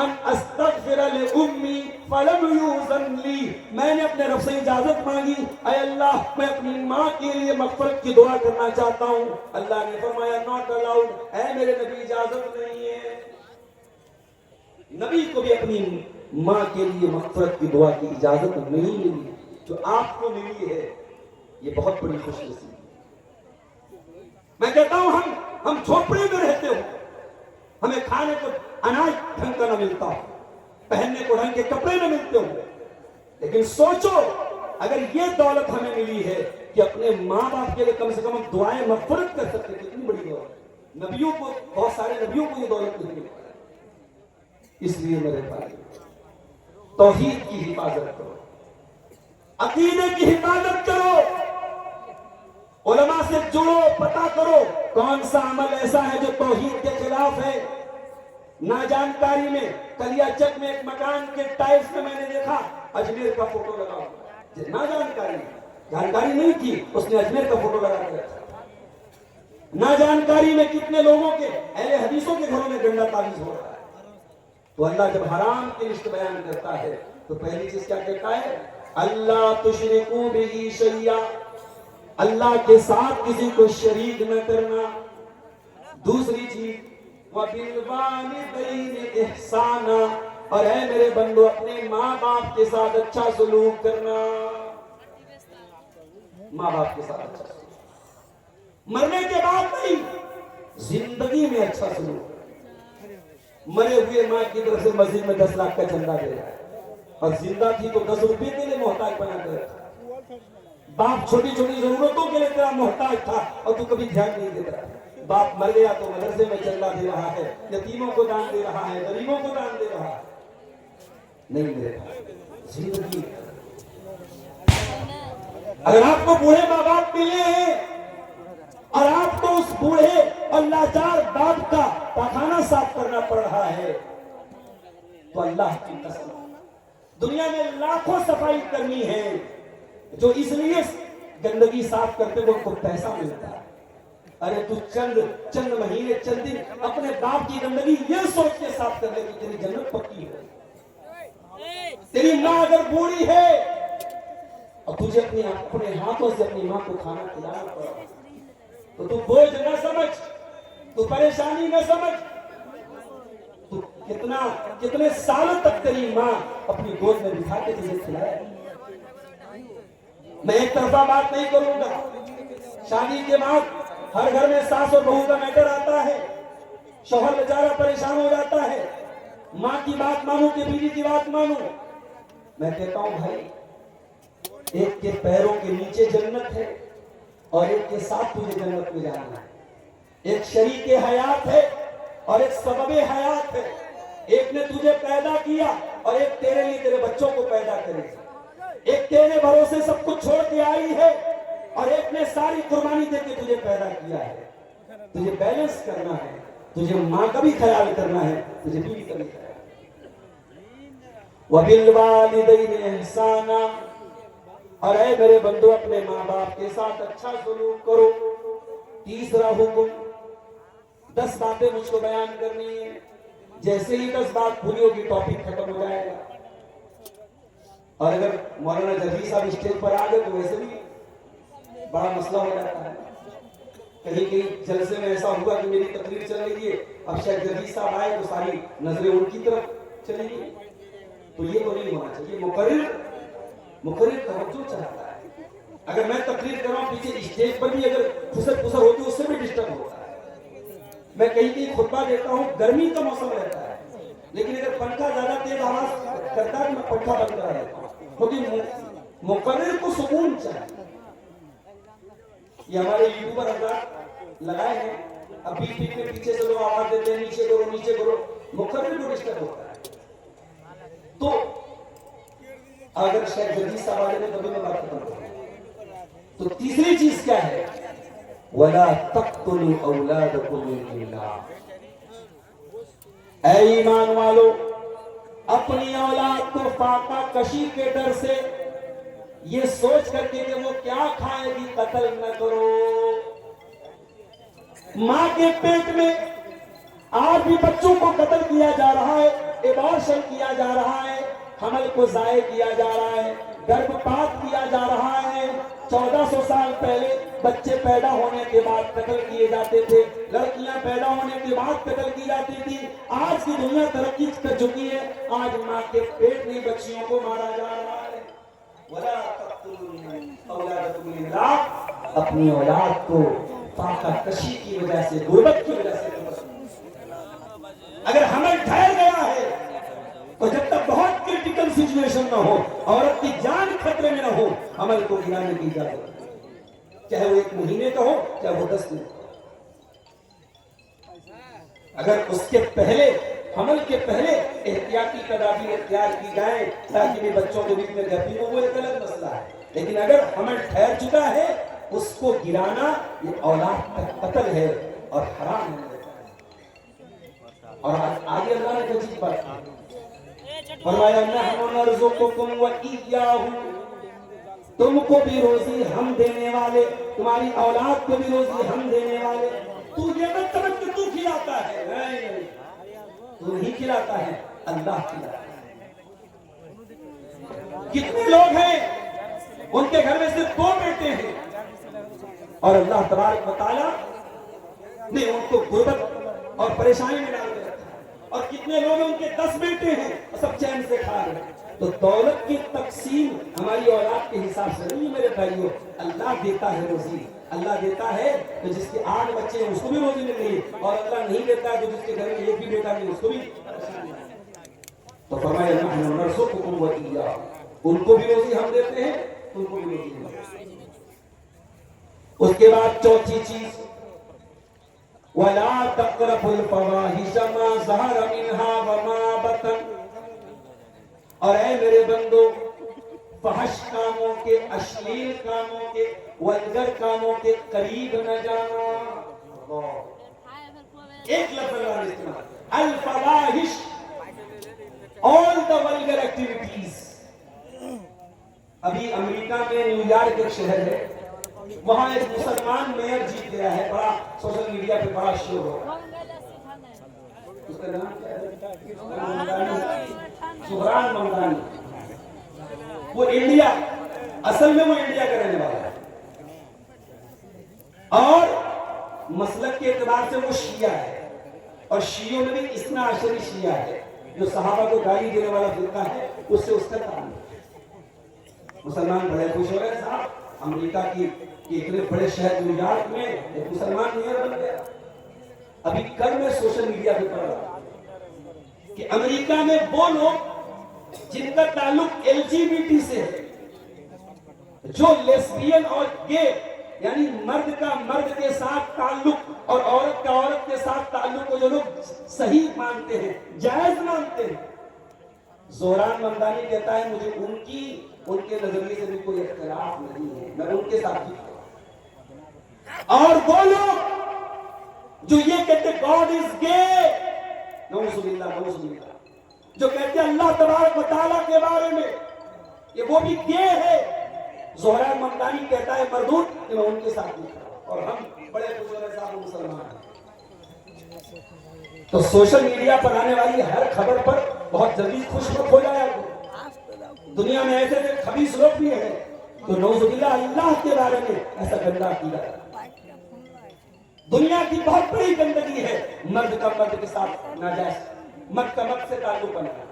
ان استغفر لأمی فلم یوزن لی، میں نے اپنے رب سے اجازت مانگی، اے اللہ میں اپنی ماں کے لیے مغفرت کی دعا کرنا چاہتا ہوں۔ اللہ نے فرمایا ناٹ الاؤڈ، اے میرے نبی اجازت نہیں ہے۔ نبی کو بھی اپنی ماں کے لیے مغفرت کی دعا کی اجازت نہیں ملی، جو آپ کو ملی ہے یہ بہت بڑی خوش نصیبی ہے۔ میں کہتا ہوں ہم جھوپڑی میں رہتے ہو، ہمیں کھانے کو اناج ڈھنگ کا نہ ملتا ہو، پہننے کو ڈھنگ کے کپڑے نہ ملتے ہو، لیکن سوچو اگر یہ دولت ہمیں ملی ہے کہ اپنے ماں باپ کے لیے کم سے کم دعائیں مغفرت کر سکتے، کتنی بڑی دولت۔ نبیوں کو، بہت سارے نبیوں کو یہ دولت نہیں ملی۔ اس لیے میرے بھائی توحید کی حفاظت کرو، عقیدے کی حفاظت کرو، علماء سے جڑو، پتہ کرو کون سا عمل ایسا ہے جو توحید کے خلاف ہے۔ ناجانکاری میں کلیا چک میں ایک مکان کے ٹائلز میں میں نے دیکھا اجمیر کا فوٹو لگا ہوا، ناجانکاری، جانکاری نہیں تھی، اس نے اجمیر کا فوٹو لگا کے رکھا۔ ناجانکاری میں کتنے لوگوں کے، اہل حدیثوں کے گھروں میں گندا تعویذ ہو رہا ہے۔ تو اللہ جب حرام کی لسٹ بیان کرتا ہے تو پہلی چیز کیا کہتا ہے؟ اللہ تشرکو بہ شیئا، اللہ کے ساتھ کسی کو شریک نہ کرنا۔ دوسری چیز وَبِالْوَالِدَيْنِ إِحْسَانًا، اور اے میرے بندو اپنے ماں باپ کے ساتھ اچھا سلوک کرنا، ماں باپ کے ساتھ اچھا سلوک، مرنے کے بعد نہیں، زندگی میں اچھا سلوک۔ مرے ہوئے ماں کی طرف سے مسجد میں 10 لاکھ کا چندہ دے رہا ہے، اور زندہ تھی تو 10 روپے کے لیے محتاج بنا کر رکھا۔ باپ چھوٹی چھوٹی ضرورتوں کے لیے تیرا محتاج تھا اور تو کبھی دھیان نہیں دیتا۔ باپ مر گیا تو مدرسے میں چندہ دے رہا ہے، یتیموں کو دان دے رہا ہے، غریبوں کو دان دے رہا ہے۔ نہیں میرے زندگی، اگر آپ کو بوڑھے ماں باپ ملے ہیں اور آپ کو اس بوڑھے اور لاچار باپ کا پاخانہ صاف کرنا پڑ رہا ہے تو اللہ کی قسم دنیا میں لاکھوں صفائی کرنی ہے جو اس لیے گندگی صاف کرتے وہ کو پیسہ ملتا ہے۔ ارے تو چند مہینے چند دن اپنے باپ کی گندگی یہ سوچ کے صاف کر لے کہ تیری جنت پکی ہے۔ تیری ماں اگر بوڑھی ہے اور تجھے اپنے ہاتھوں سے اپنی ماں کو کھانا کھلانا پڑا تو تو بوجھ نہ سمجھ، تو پریشانی نہ سمجھ، تو کتنے سالوں تک تیری ماں اپنی گود میں بٹھا کے تجھے کھلایا۔ میں ایک طرفہ بات نہیں کروں گا، شادی کے بعد ہر گھر میں ساس اور بہو کا میٹر آتا ہے، شوہر بیچارہ پریشان ہو جاتا ہے، ماں کی بات مانو کہ بیوی کی بات مانو۔ میں کہتا ہوں بھائی ایک کے پیروں کے نیچے جنت ہے اور ایک کے ساتھ تجھے جنت میں جانا ہے۔ ایک شریک حیات ہے اور ایک سبب حیات ہے. ایک نے تجھے پیدا کیا اور ایک تیرے لیے تیرے بچوں کو پیدا کرے گا. ایک تیرے بھروسے سب کچھ چھوڑ کے آئی ہے اور ایک نے ساری قربانی دے کے تجھے پیدا کیا ہے. تجھے بیلنس کرنا ہے, تجھے ماں کا بھی خیال کرنا ہے, تجھے بیوی کا بھی خیال. وَبِالْوَالِدَيْنِ إِحْسَانًا, اور اے میرے بندو اپنے ماں باپ کے ساتھ اچھا سلوک کرو. تیسرا حکم, 10 باتیں مجھ کو بیان کرنی ہے. جیسے ہی 10 بات پوری ہوگی ٹاپک ختم ہو جائے گا. اور اگر مولانا جزیر صاحب اسٹیج پر آ گئے تو ویسے بھی بڑا مسئلہ ہو جاتا ہے. کہیں کہیں جلسے میں ایسا ہوا کہ میری تقریر چل رہی ہے, اب شاید جزیر صاحب آئے تو ساری نظریں ان کی طرف چلیں گی, تو یہ تو نہیں ہونا چاہیے. مقرر توجہ چاہتا ہے. اگر میں تقریر کر رہا ہوں پیچھے اسٹیج پر بھی اگر خسر پسر ہوتی ہے اس سے بھی ڈسٹرب ہوتا ہے. میں کہیں خطبہ دیتا ہوں, گرمی کا موسم رہتا ہے, لیکن اگر پنکھا زیادہ تیز آواز کرتا ہے تو میں پنکھا بند کرا دیتا ہوں, کیونکہ مقرر کو سکون چاہیے. یہ ہمارے یوٹیوبر حضرات لگائے ہیں, اب بیچ بیچ میں پیچھے سے لوگ آواز دیتے ہیں نیچے کرو نیچے کرو, مقرر کو ڈسٹرب ہوتا ہے. تو اگر شیخ جدید صاحب والے نے کبھی میں بات ختم کروں تو تیسری چیز کیا ہے, وَلَا تَقْتُلُوا أَوْلَادَكُمْ مِنْ إِمْلَاقٍ. اے ایمان والو, اپنی اولاد کو فاقہ کشی کے ڈر سے, یہ سوچ کر کے کہ وہ کیا کھائے گی, قتل نہ کرو. ماں کے پیٹ میں آج بھی بچوں کو قتل کیا جا رہا ہے, ابارشن کیا جا رہا ہے, حمل کو ضائع کیا جا رہا ہے, گربھپات کیا جا رہا ہے. 1400 سال پہلے بچے پیدا ہونے کے بعد قتل کیے جاتے تھے, لڑکیاں پیدا ہونے کے بعد قتل کی جاتی تھی. آج کی دنیا ترقی کر چکی ہے, آج ماں کے پیٹ میں بچیوں کو مارا جا رہا ہے. وَلَا تَقْتُلُوا أَوْلَادَكُمْ مِنْ إِمْلَاقٍ, اپنی اولاد کو فاقہ کشی کی وجہ سے, غربت کی وجہ سے. اگر حمل ٹھہر گیا ہے تو جب تک بہت کرٹیکل سچویشن نہ ہو, عورت کی جان خطرے میں نہ ہو, حمل کو گرانے کی اجازت ہے, چاہے وہ 1 مہینے کا ہو چاہے وہ 10 دن. اگر اس کے پہلے, حمل کے پہلے احتیاطی تدابیر اختیار کی جائیں تاکہ بھی بچوں کے بیچ میں گرمی ہو, وہ ایک الگ مسئلہ ہے. لیکن اگر حمل ٹھہر چکا ہے اس کو گرانا یہ اولاد کا قتل ہے اور حرام ہے. اور آگے اللہ نے کچھ بات فرمایا, نحن نرزقکم وإیاہم, تم کو بھی روزی ہم دینے والے, تمہاری اولاد کو بھی روزی ہم دینے والے. تو یہ مت سمجھ کہ تو کھلاتا ہے, نہیں, تو نہیں کھلاتا ہے, اللہ کھلاتا ہے. کتنے لوگ ہیں ان کے گھر میں صرف 2 بیٹے ہیں اور اللہ تبارک و تعالیٰ نے ان کو غربت اور پریشانی میں ڈال دیا, اور کتنے لوگ ان کے 10 بیٹے ہیں اور سب چین سے کھا رہے ہیں. تو دولت کی تقسیم ہماری اولاد کے حساب سے نہیں میرے بھائیوں, اللہ دیتا ہے روزی. اللہ دیتا ہے تو جس کے 8 بچے ہیں اس کو بھی روزی مل رہی ہے, اور اللہ نہیں دیتا ہے تو جس کے گھر میں 1 بھی بیٹا نہیں اس کو بھی. تو فرمایا نحن نرزقکم وإیاہم, ان کو بھی روزی ہم دیتے ہیں, ان کو بھی روزی ہم دیتے ہیں. اس کے بعد چوتھی چیز, وَلَا تَقْرَبُوا الْفَوَاحِشَ مَا ظَهَرَ مِنْهَا وَمَا بَطَنَ, اور اے میرے بندو, فحش کاموں کے, اشلیل کاموں کے, ولگر کاموں کے قریب نہ جانا. ایک لفظ اللہ نے استعمال, الفواحش, all the vulgar activities. ابھی امریکہ میں نیو یارک ایک شہر ہے, وہاں ایک مسلمان میئر جیت گیا ہے, بڑا سوشل میڈیا پہ بڑا شور ہو رہا ہے. اس کا نام کیا ہے, سہران ممدانی. وہ انڈیا, اصل میں وہ انڈیا کا رہنے والا ہے, اور مسلک کے اعتبار سے وہ شیعہ ہے, اور شیعوں میں بھی اثنا عشری شیعہ ہے, جو صحابہ کو گالی دینے والا فرقہ ہے, اس سے اس کا تعلق. مسلمان بڑے خوش ہو رہے صاحب, امریکہ کی اتنے بڑے شہر نیو یارک میں ایک مسلمان میئر بن گیا. ابھی کل میں سوشل میڈیا پہ پڑھ رہا کہ امریکہ میں وہ لوگ جن کا تعلق LGBT سے ہے, جو لیسبین اور گے یعنی مرد کا مرد کے ساتھ تعلق اور عورت کا عورت کے ساتھ تعلق کو جو لوگ صحیح مانتے ہیں، جائز مانتے ہیں، زہران ممدانی کہتا ہے مجھے ان کے نظریے سے بھی کوئی اختلاف نہیں ہے، میں ان کے ساتھ بھی ہوں۔ اور وہ لوگ جو یہ کہتے گاڈ از گے، نعوذ باللہ، جو کہتے ہیں اللہ تبارک و تعالیٰ کے بارے میں کہ وہ بھی گے ہے، زہران ممدانی کہتا ہے مردود کہ میں ان کے ساتھ بھی ہوں، اور ہم بڑے خوش صاحب مسلمان ہیں۔ تو سوشل میڈیا پر آنے والی ہر خبر پر بہت جلدی خوش مت ہو جایا کرو۔ دنیا میں ایسے خبیث لوگ بھی ہیں تو نعوذ باللہ اللہ کے بارے میں ایسا گندا کیا ہے۔ دنیا کی بہت بڑی گندگی ہے مرد کا مرد کے ساتھ ناجائز، مرد کا مرد سے تعلق بنانا۔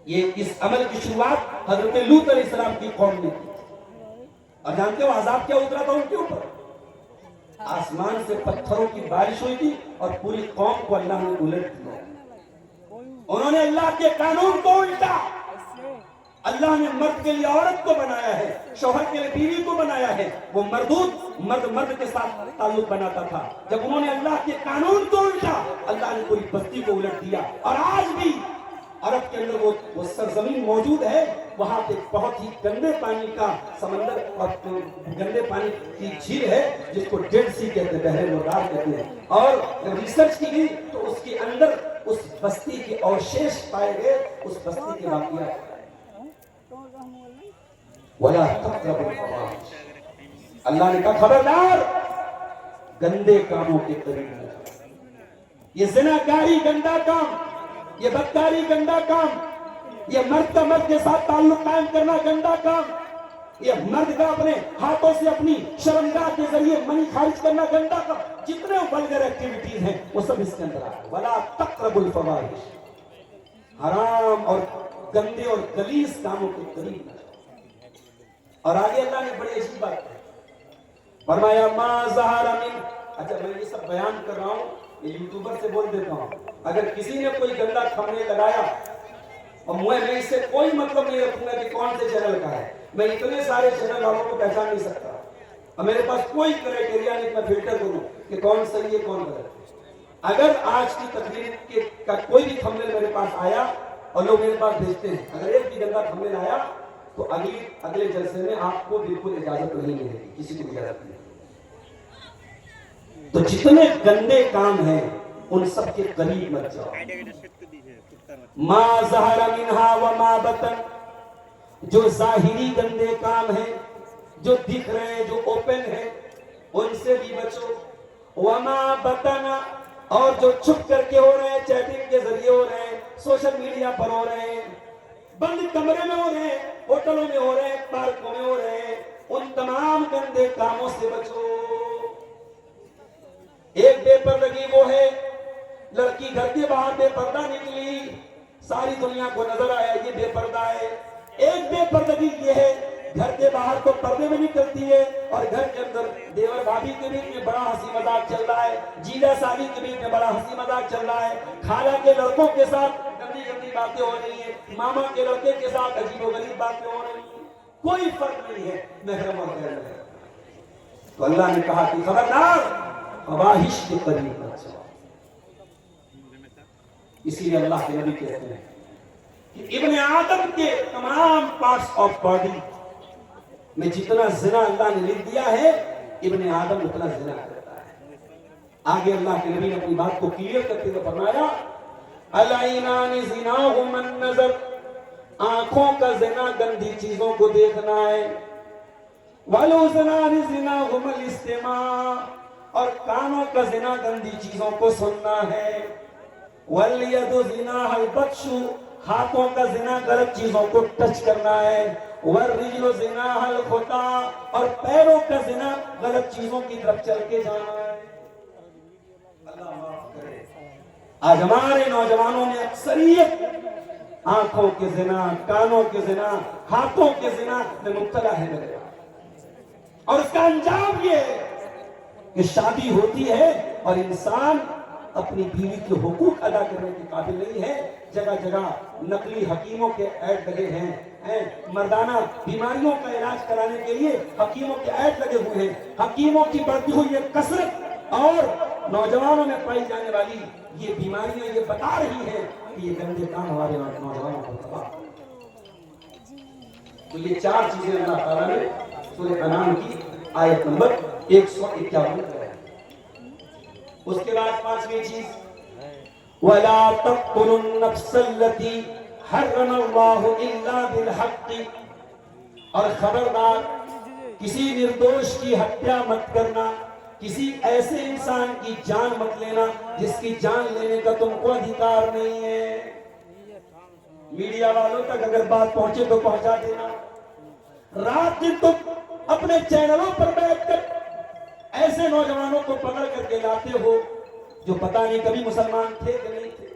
یہ اس عمل کی شروعات حضرت لوط علیہ السلام کی قوم نے کی، اور جانتے ہو عذاب کیا اترا تھا ان کے اوپر؟ آسمان سے پتھروں کی بارش ہوئی تھی اور پوری قوم کو اللہ نے الٹ دیا۔ انہوں نے اللہ کے قانون کو الٹا۔ اللہ نے مرد کے لیے عورت کو بنایا ہے، شوہر کے لیے بیوی کو بنایا ہے، وہ مرد کے ساتھ تعلق بناتا تھا۔ جب انہوں نے اللہ کے قانون کو الٹا، اللہ نے پوری بستی کو الٹ دیا۔ اور آج بھی عرب کے اندر وہ سرزمین موجود ہے، وہاں پہ بہت ہی گندے پانی کا سمندر اور گندے پانی کی جھیل ہے جس کو ڈیڈ سی کہتے ہیں، بحر مردار کہتے ہیں۔ اور جب ریسرچ کی گئی تو اس کے اندر اس بستی کے اوشیش پائے گئے، اس بستی کے واقعات۔ وَلَا تَقْرَبُوا الْفَوَاحِشَ، اللہ نے کہا خبردار گندے کاموں کے قریب نہ جاؤ۔ یہ زناکاری گندا کام، یہ بدکاری گندا کام، یہ مرد کا مرد کے ساتھ تعلق قائم کرنا گندا کام، یہ مرد کا اپنے ہاتھوں سے اپنی شرمگاہ کے ذریعے منی خارج کرنا گندا کام، جتنے ولگر ایکٹیویٹیز ہیں وہ سب اس کے اندر آئے۔ وَلَا تَقْرَبُوا الْفَوَاحِشَ، حرام اور گندے اور غلیظ کاموں کے قریب نہ جاؤ۔ اور آگے اللہ نے بڑی عجیب بات کی، فرمایا ما ظہر من، اچھا میں یہ سب بیان کر رہا ہوں، یہ یوٹیوبر سے بول دیتا ہوں، اگر کسی نے کوئی گندا تھمبنیل لگایا اور میں اس سے کوئی مطلب نہیں رکھوں گا کہ کون سے چینل کا ہے، میں اتنے سارے چینل والوں کو پہچان نہیں سکتا، اور میرے پاس کوئی کرائٹیریا نہیں میں فلٹر کروں کہ کون صحیح ہے کون غلط۔ اگر آج کی تقریر کا کوئی بھی تھمبنیل میرے پاس آیا اور لوگ میرے پاس بھیجتے ہیں، اگر ایک بھی گندا تھمبنیل آیا تو اگلے جلسے میں آپ کو بالکل اجازت نہیں ملے گی، کسی کو اجازت نہیں۔ تو جتنے گندے کام ہیں ان سب کے قریب مت جاؤ۔ ما ظہر منہا وما بطن، جو ظاہری گندے کام ہیں، جو دکھ رہے ہیں، جو اوپن ہیں، ان سے بھی بچو۔ وما بطن، اور جو چھپ کر کے ہو رہے ہیں، چیٹنگ کے ذریعے ہو رہے ہیں، سوشل میڈیا پر ہو رہے ہیں، بند کمرے میں ہو رہے ہیں، ہوٹلوں میں ہو رہے ہیں، پارکوں میں ہو رہے ہیں، ان تمام گندے کاموں سے بچو۔ ایک بے پردگی وہ ہے، لڑکی گھر کے باہر بے پردہ نکلی، ساری دنیا کو نظر آیا یہ بے پردہ ہے۔ ایک بے پردگی یہ ہے، گھر کے باہر تو پردے میں نکلتی ہے اور گھر کے اندر دیور بھابھی کے بیچ میں بڑا ہنسی مذاق چل رہا ہے، جیجا سالی کے بیچ میں بڑا ہنسی مذاق چل رہا ہے، خالہ کے لڑکوں کے ساتھ گندی گندی باتیں ہو رہی ہیں، ماما کے لڑکے کے ساتھ عجیب و غریب باتیں ہو رہی ہیں، کوئی فرق نہیں ہے محرم اور غیر محرم۔ تو اللہ نے کہا کہ خبردار فواحش کے قریب مت جاؤ۔ اسی لیے اللہ کے نبی کہتے ہیں کہ ابن آدم کے تمام پارٹس آف باڈی میں جتنا زنا اللہ نے لکھ دیا ہے، ابن آدم اتنا زنا کرتا ہے۔ آگے اللہ کے نبی نے اپنی بات کو کلیئر کرتے ہوئے فرمایا العینان زناہما النظر، آنکھوں کا زنا گندی چیزوں کو دیکھنا ہے، والاذنان زناہما الاستماع، اور کانوں کا زنا گندی چیزوں کو سننا ہے، والید زناہ البطش، ہاتھوں کا زنا غلط چیزوں کو ٹچ کرنا ہے، والرجل زناہ الخطا، اور پیروں کا زنا غلط چیزوں کی طرف چل کے جانا ہے۔ اللہ معاف کرے، آج ہمارے نوجوانوں میں اکثریت آنکھوں کے زنا، کانوں کے زنا، ہاتھوں کے زنا میں مبتلا ہے میرے، اور اس کا انجام یہ ہے کہ شادی ہوتی ہے اور انسان اپنی بیوی کے حقوق ادا کرنے کے قابل نہیں ہے. جگہ جگہ نقلی حکیموں کے ایڈ لگے ہیں. مردانہ بیماریوں کا علاج کرانے کے لیے حکیموں کے ایڈ لگے ہوئے ہیں. حکیموں کی بڑھتی ہوئی یہ کثرت اور نوجوانوں میں پائی جانے والی یہ بیماریاں یہ بتا رہی ہیں کہ یہ گندے کام ہمارے نوجوانوں کو تباہ. تو یہ 4 چیزیں اللہ تعالیٰ نے سورہ انعام کی آیت نمبر 151 میں ہے. اس کے بعد 5ویں چیز وَلَا تَقْتُلُوا النَّفْسَ الَّتِي حَرَّمَ اللَّهُ إِلَّا بِالْحَقِّ. اور خبردار کسی نردوش کی ہتیا مت کرنا, کسی ایسے انسان کی جان مت لینا جس کی جان لینے کا تم کو ادھیکار نہیں ہے. میڈیا والوں تک اگر بات پہنچے تو پہنچا دینا. رات دن تم اپنے چینلوں پر بیٹھ کر ایسے نوجوانوں کو پکڑ کر کے لاتے ہو جو پتہ نہیں کبھی مسلمان تھے کہ نہیں تھے,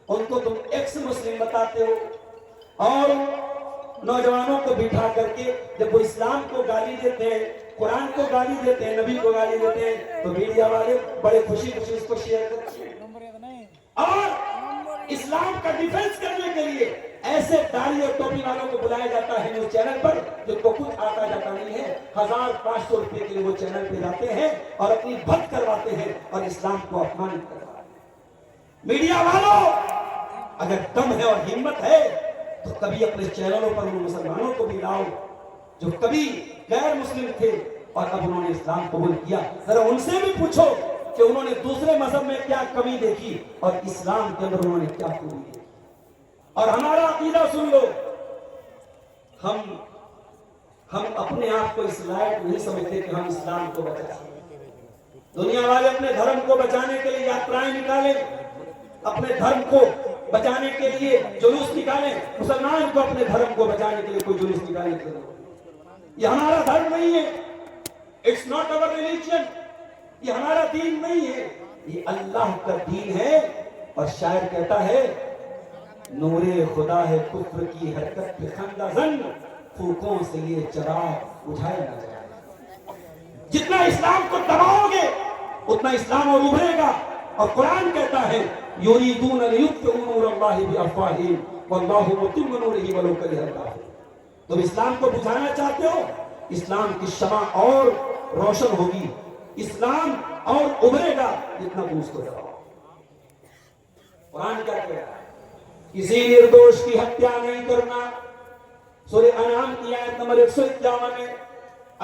ان کو تم ایکس مسلم بتاتے ہو, اور نوجوانوں کو بٹھا کر کے جب وہ اسلام کو گالی دیتے ہیں, قرآن کو گالی دیتے ہیں, نبی کو گالی دیتے ہیں, تو میڈیا والے بڑے خوشی خوشی اس کو شیئر کرتے ہیں. اور اسلام کا ڈیفنس کرنے کے لیے ایسے داڑھی اور ٹوپی والوں کو بلایا جاتا ہے نیوز چینل پر جن کو کچھ آتا جاتا نہیں ہے. 1500 روپے کے لیے وہ چینل پہ جاتے ہیں اور اپنی بھت کرواتے ہیں اور اسلام کو اپمانت کرواتے ہیں. میڈیا والوں اگر دم ہے اور ہمت ہے تو کبھی اپنے چینلوں پر ان مسلمانوں کو بھی لاؤ جو کبھی غیر مسلم تھے اور اب انہوں نے اسلام قبول کیا. ذرا ان سے بھی پوچھو کہ انہوں نے دوسرے مذہب میں کیا کمی دیکھی اور اسلام کے اندر انہوں نے کیا خوبی دیکھی. اور ہمارا عقیدہ سن لو, ہم اپنے آپ کو اس لائق نہیں سمجھتے کہ ہم اسلام کو بچا سکیں. دنیا والے اپنے دھرم کو بچانے کے لیے یاترائیں نکالیں, اپنے دھرم کو بچانے کے لیے جلوس نکالیں. مسلمان کو اپنے دھرم کو بچانے کے لیے کوئی جلوس نکالنے کے لیے, یہ ہمارا دھرم نہیں ہے. اٹس ناٹ اور ریلیجن, یہ ہمارا دین نہیں ہے, یہ اللہ کا دین ہے. اور شاعر کہتا ہے نور خدا ہے کفر کی حرکت پہ خندہ زن, پھوکوں سے یہ چراغ بجھائے نہ جائے. جتنا اسلام کو دباؤ گے اتنا اسلام اور ابھرے گا. اور قرآن کہتا ہے یریدون لیطفئوا نور اللہ بافواہہم واللہ متم نورہ ولو کرہ الکافرون. تم اسلام کو بجھانا چاہتے ہو, اسلام کی شمع اور روشن ہوگی, اسلام اور ابھرے گا جتنا تم اس کو دباؤ. قرآن کیا کہہ رہا ہے؟ کسی نردوش کی ہتیا نہیں کرنا. سورہ انعام کی آیت نمبر 151 میں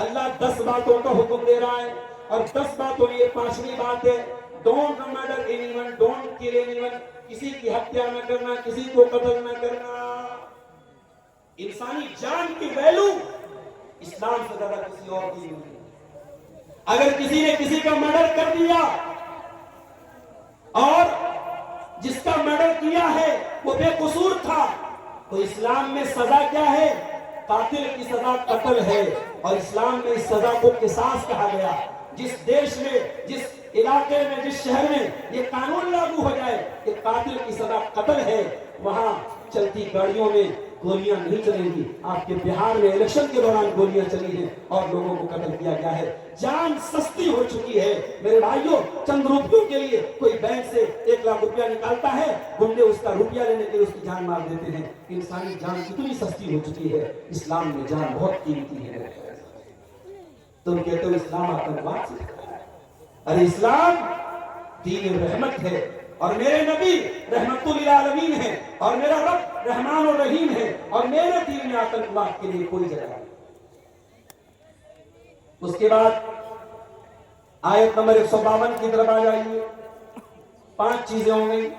اللہ 10 باتوں کا حکم دے رہا ہے, اور 10 باتوں میں یہ 5ویں بات ہے don't murder any one, don't کل اینی ون. کسی کی ہتیا نہ کرنا, کسی کو قتل نہ کرنا. انسانی جان کی ویلو اسلام سے زیادہ کسی اور کی نہیں. اگر کسی نے کسی کا مرڈر کر دیا اور جس کا مرڈر کیا ہے وہ بے قصور تھا, تو اسلام میں سزا کیا ہے؟ قاتل کی سزا قتل ہے. اور اسلام میں اس سزا کو قصاص کہا گیا. جس دیش میں, جس علاقے میں, جس شہر میں یہ قانون لاگو ہو جائے کہ قاتل کی سزا قتل ہے, وہاں چلتی گاڑیوں میں گولیاں نہیں چلیں گی. آپ کے بہار میں الیکشن کے دوران گولیاں چلی ہیں اور لوگوں کو قتل کیا گیا ہے. جان سستی ہو چکی ہے میرے بھائیوں. چند روپیوں کے لیے کوئی بینک سے 1 لاکھ روپیہ نکالتا ہے, گنڈے اس کا روپیہ لینے کے لیے اس کی جان مار دیتے ہیں. انسانی جان کتنی سستی ہو چکی ہے. اسلام میں جان بہت قیمتی ہے. تم کہتے ہو اسلام آتنکواد سے, ارے اسلام دین رحمت ہے, اور میرے نبی رحمت للعالمین ہے, اور میرا رب رحمان و رحیم ہے, اور میرے دین میں آتنکواد کے لیے کوئی جگہ نہیں. اس کے بعد آیت نمبر 152 کی طرف آ جائیے. 5 چیزیں ہوں گی.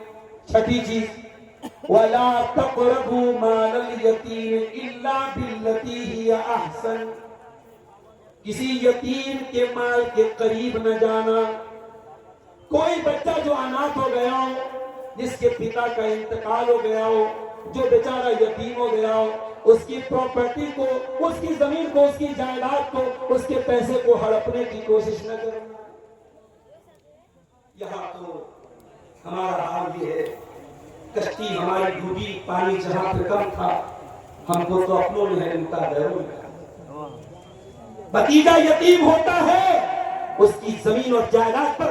6ٹھی چیز وَلَا تَقْرَبُوا مَالَ الْيَتِيمِ إِلَّا بِالَّتِي هِيَ أَحْسَنُ. کسی یتیم کے مال کے قریب نہ جانا. کوئی بچہ جو اناتھ ہو گیا ہو, جس کے پتا کا انتقال ہو گیا ہو, جو بیچارہ یتیم ہو گیا ہو, اس کی پراپرٹی کو, اس کی زمین کو, اس کی جائیداد کو, اس کے پیسے کو ہڑپنے کی کوشش نہ کرنا. یہاں تو ہمارا حال یہ ہے, کشتی ہماری ڈوبی, پانی جہاں پہ کم تھا ہم کو تو اپنوں نے ہے, ان کا غیروں نے. بھتیجا یتیم ہوتا ہے, اس کی زمین اور جائیداد پر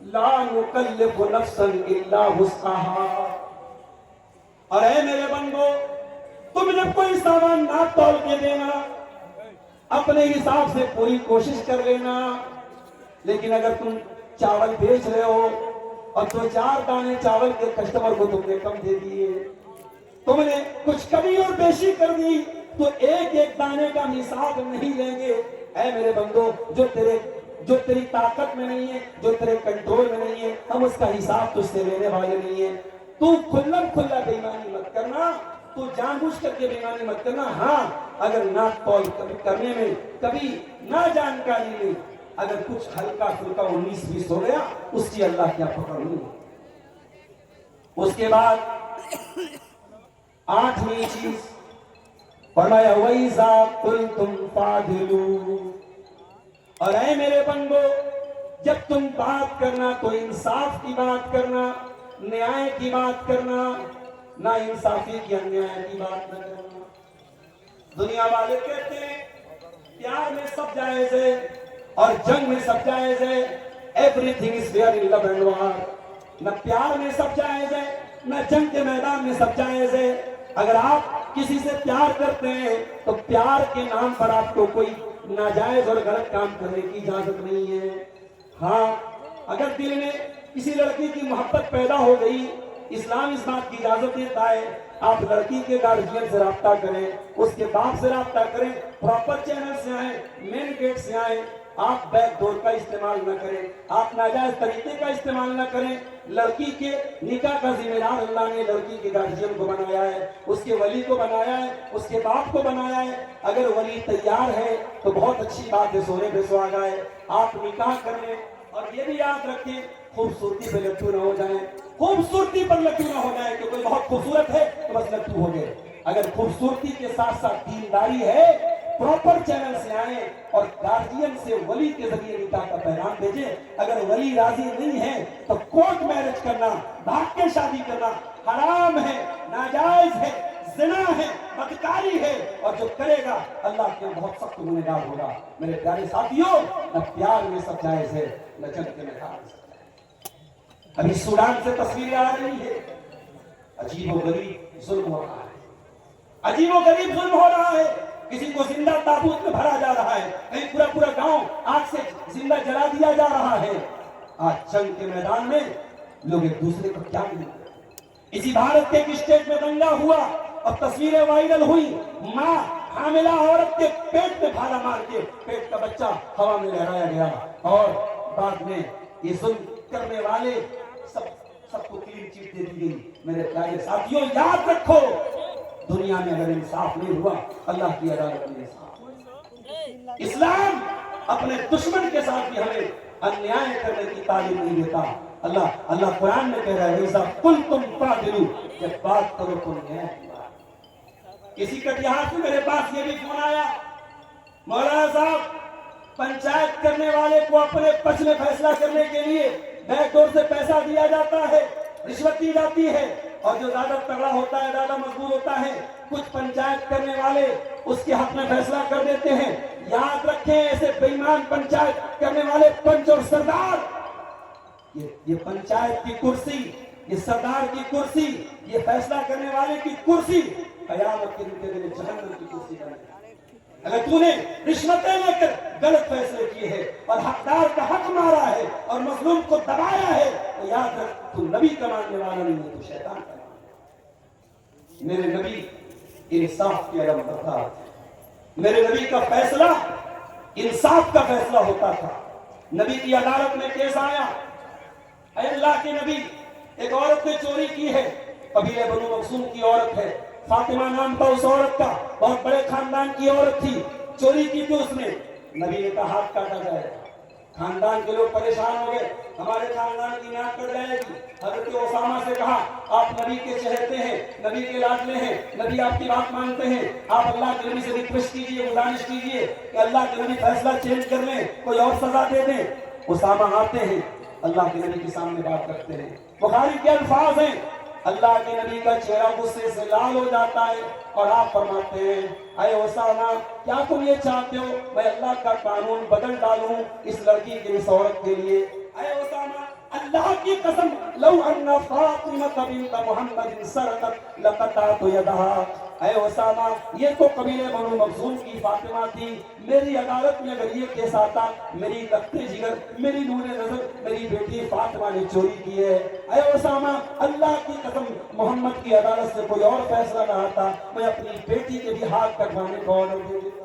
لا نکلف نفسا الا وسعها. اور اے میرے بندو، تم جب کوئی سامان نہ تول کے دینا، اپنے حساب سے پوری کوشش کر لینا. لیکن اگر تم چاول بیچ رہے ہو اور 2-4 دانے چاول کے کسٹمر کو تم نے کم دے دیے، تم نے کچھ کمی اور بیشی کر دی، تو ایک ایک دانے کا حساب نہیں لیں گے. اے میرے بندو، جو تیری طاقت میں نہیں ہے، جو تیرے کنٹرول میں نہیں ہے، ہم اس کا حساب تجھ سے لینے والے نہیں ہیں. تو کھلا کھلا بے ایمانی مت کرنا، تو جان بوجھ کر کے بے ایمانی مت کرنا. ہاں، اگر ناپ تول کرنے میں کبھی نہ جانکاری میں اگر کچھ ہلکا پھلکا 19-20 ہو گیا، اس کی اللہ کیا پکڑ نہیں. اس کے بعد 8ویں چیز فرمایا وَإِذَا قُلْتُمْ فَاعْدِلُوا. اور اے میرے بندو، جب تم بات کرنا تو انصاف کی بات کرنا، نیائے کی بات کرنا، نہ انصافی کی انیائے کی بات نہ کرنا. دنیا والے کہتے ہیں پیار میں سب جائز ہے اور جنگ میں سب جائز ہے. Everything is fair in love and war. نہ پیار میں سب جائز ہے، نہ جنگ کے میدان میں سب جائز ہے. اگر آپ کسی سے پیار کرتے ہیں تو پیار کے نام پر آپ کو کوئی ناجائز اور غلط کام کرنے کی اجازت نہیں ہے. ہاں، اگر دل میں کسی لڑکی کی محبت پیدا ہو گئی، اسلام اس بات کی اجازت دیتا ہے آپ لڑکی کے گارجین سے رابطہ کریں، اس کے باپ سے رابطہ کریں، پراپر چینل سے آئیں، مین گیٹ سے آئیں. آپ بیک ڈور کا استعمال نہ کریں، آپ ناجائز طریقے کا استعمال نہ کریں. لڑکی کے نکاح کا ذمہ دار اللہ نے لڑکی کے گارجین کو بنایا ہے، اس کے ولی کو بنایا ہے، اس کے باپ کو بنایا ہے. اگر ولی تیار ہے تو بہت اچھی بات ہے، سونے پہ سہاگا ہے. آپ نکاح کر لیں، اور یہ بھی یاد رکھیں خوبصورتی پہ لٹو نہ ہو جائیں. خوبصورتی پر لٹو نہ ہو جائیں کہ کوئی بہت خوبصورت ہے تو بس لٹو ہو گئے. اگر خوبصورتی کے ساتھ ساتھ دینداری ہے، پراپر چینل سے آئیں اور گارجین سے ولی کے ذریعے نکاح کا پیغام بھیجیں. اگر ولی راضی نہیں ہے تو کورٹ میرج کرنا، بھاگ کے شادی کرنا حرام ہے، ناجائز ہے، زنا ہے، بدکاری ہے. اور جو کرے گا اللہ کے بہت سخت گنہگار ہوگا. میرے پیارے ساتھیوں، نہ پیار میں سب جائز ہے، نہ جنگ کے میدان میں سب جائز ہے. ابھی سوڈان سے تصویریں آ رہی ہے، عجیب و غریب ظلم ہو رہا ہے، عجیب و غریب ظلم ہو رہا ہے. کسی کو زندہ تابوت میں بھرا جا رہا ہے، کہیں پورا پورا گاؤں آگ سے زندہ جلا دیا جا رہا ہے. آج جنگ کے میدان میں لوگ ایک دوسرے کو کیا ملتے ہیں. اسی بھارت کے ایک اسٹیٹ میں دنگا ہوا اور تصویریں وائرل ہوئی، ماں حاملہ عورت کے پیٹ میں بھالا مار کے پیٹ کا بچہ ہوا میں لہرایا گیا، اور بعد میں یہ ظلم کرنے والے سب کو کلین چٹ دے دی گئی. میرے پیارے ساتھیوں، یاد رکھو، دنیا میں اگر انصاف نہیں ہوا، اللہ کی عدالت میں انصاف ہوگا. اسلام اپنے دشمن کے ساتھ بھی ہمیں انیائے کرنے کی تعلیم نہیں دیتا. اللہ قرآن میں کہہ رہا ہے وَإِذَا قُلْتُمْ فَاعْدِلُوا، جب بات کرو تو نیائے کی بات. کسی کٹیہار سے میرے پاس یہ بھی فون آیا، مولانا صاحب پنچایت کرنے والے کو اپنے پچ میں فیصلہ کرنے کے لیے بیک ڈور سے پیسہ دیا جاتا ہے، رشوت دی جاتی ہے، اور جو زیادہ تگڑا ہوتا ہے، زیادہ مضبوط ہوتا ہے، کچھ پنچایت کرنے والے اس کے حق میں فیصلہ کر دیتے ہیں. یاد رکھیں، ایسے بے ایمان پنچایت کرنے والے پنچ اور سردار، یہ پنچایت کی کرسی، یہ سردار کی کرسی، یہ فیصلہ کرنے والے کی کرسی قیامت کے دن کے لیے جہنم کی کرسی بنے. اگر تو نے رشوتیں لے کر غلط فیصلے کیے ہیں اور حقدار کا حق مارا ہے اور مظلوم کو دبایا ہے، تو یاد رکھ تو نبی کا ماننے والا نہیں ہے، تو شیطان کا ماننے والا. میرے نبی انصاف کی علم تھا، میرے نبی کا فیصلہ انصاف کا فیصلہ ہوتا تھا. نبی کی عدالت میں کیس آیا، اے اللہ کے نبی، ایک عورت نے چوری کی ہے، قبیلہ بنو مخزوم کی عورت ہے، فاطمہ نام تھا اس عورت کا، بہت بڑے خاندان کی عورت تھی، چوری کی تھی اس نے. نبی نے کہا ہاتھ کاٹا جائے. خاندان کے لوگ پریشان ہو گئے، ہمارے خاندان کی ناک کٹ جائے گی. حضرت اسامہ سے کہا آپ نبی کے چہرتے ہیں، نبی کے لاڈلے ہیں، نبی آپ کی بات مانتے ہیں، آپ اللہ کے نبی سے ریکویسٹ کیجئے، گزارش کیجئے کہ اللہ کے نبی فیصلہ چینج کر لیں، کوئی اور سزا دے دیں. اسامہ آتے ہیں، اللہ کے نبی کے سامنے بات کرتے ہیں. بخاری کے الفاظ ہیں، اللہ کے نبی کا چہرہ غصے سے لال ہو جاتا ہے اور آپ فرماتے ہیں اے اسامہ، کیا تم یہ چاہتے ہو میں اللہ کا قانون بدل ڈالوں اس لڑکی کے، اس عورت کے لیے؟ اے اسامہ، اللہ کی قسم لو ان فاطمہ بنت محمد سرقت لقطعت یدها، اے اسامہ یہ تو قبیلہ بنو مخزوم کی فاطمہ تھی، میری عدالت میں اگر یہ کیس آتا میری لخت جگر، میری نور نظر، میری بیٹی فاطمہ نے چوری کی ہے، اے اسامہ اللہ کی قسم محمد کی عدالت سے کوئی اور فیصلہ نہ آتا، میں اپنی بیٹی کے بھی ہاتھ کٹوانے کو آرڈر دے دیتا۔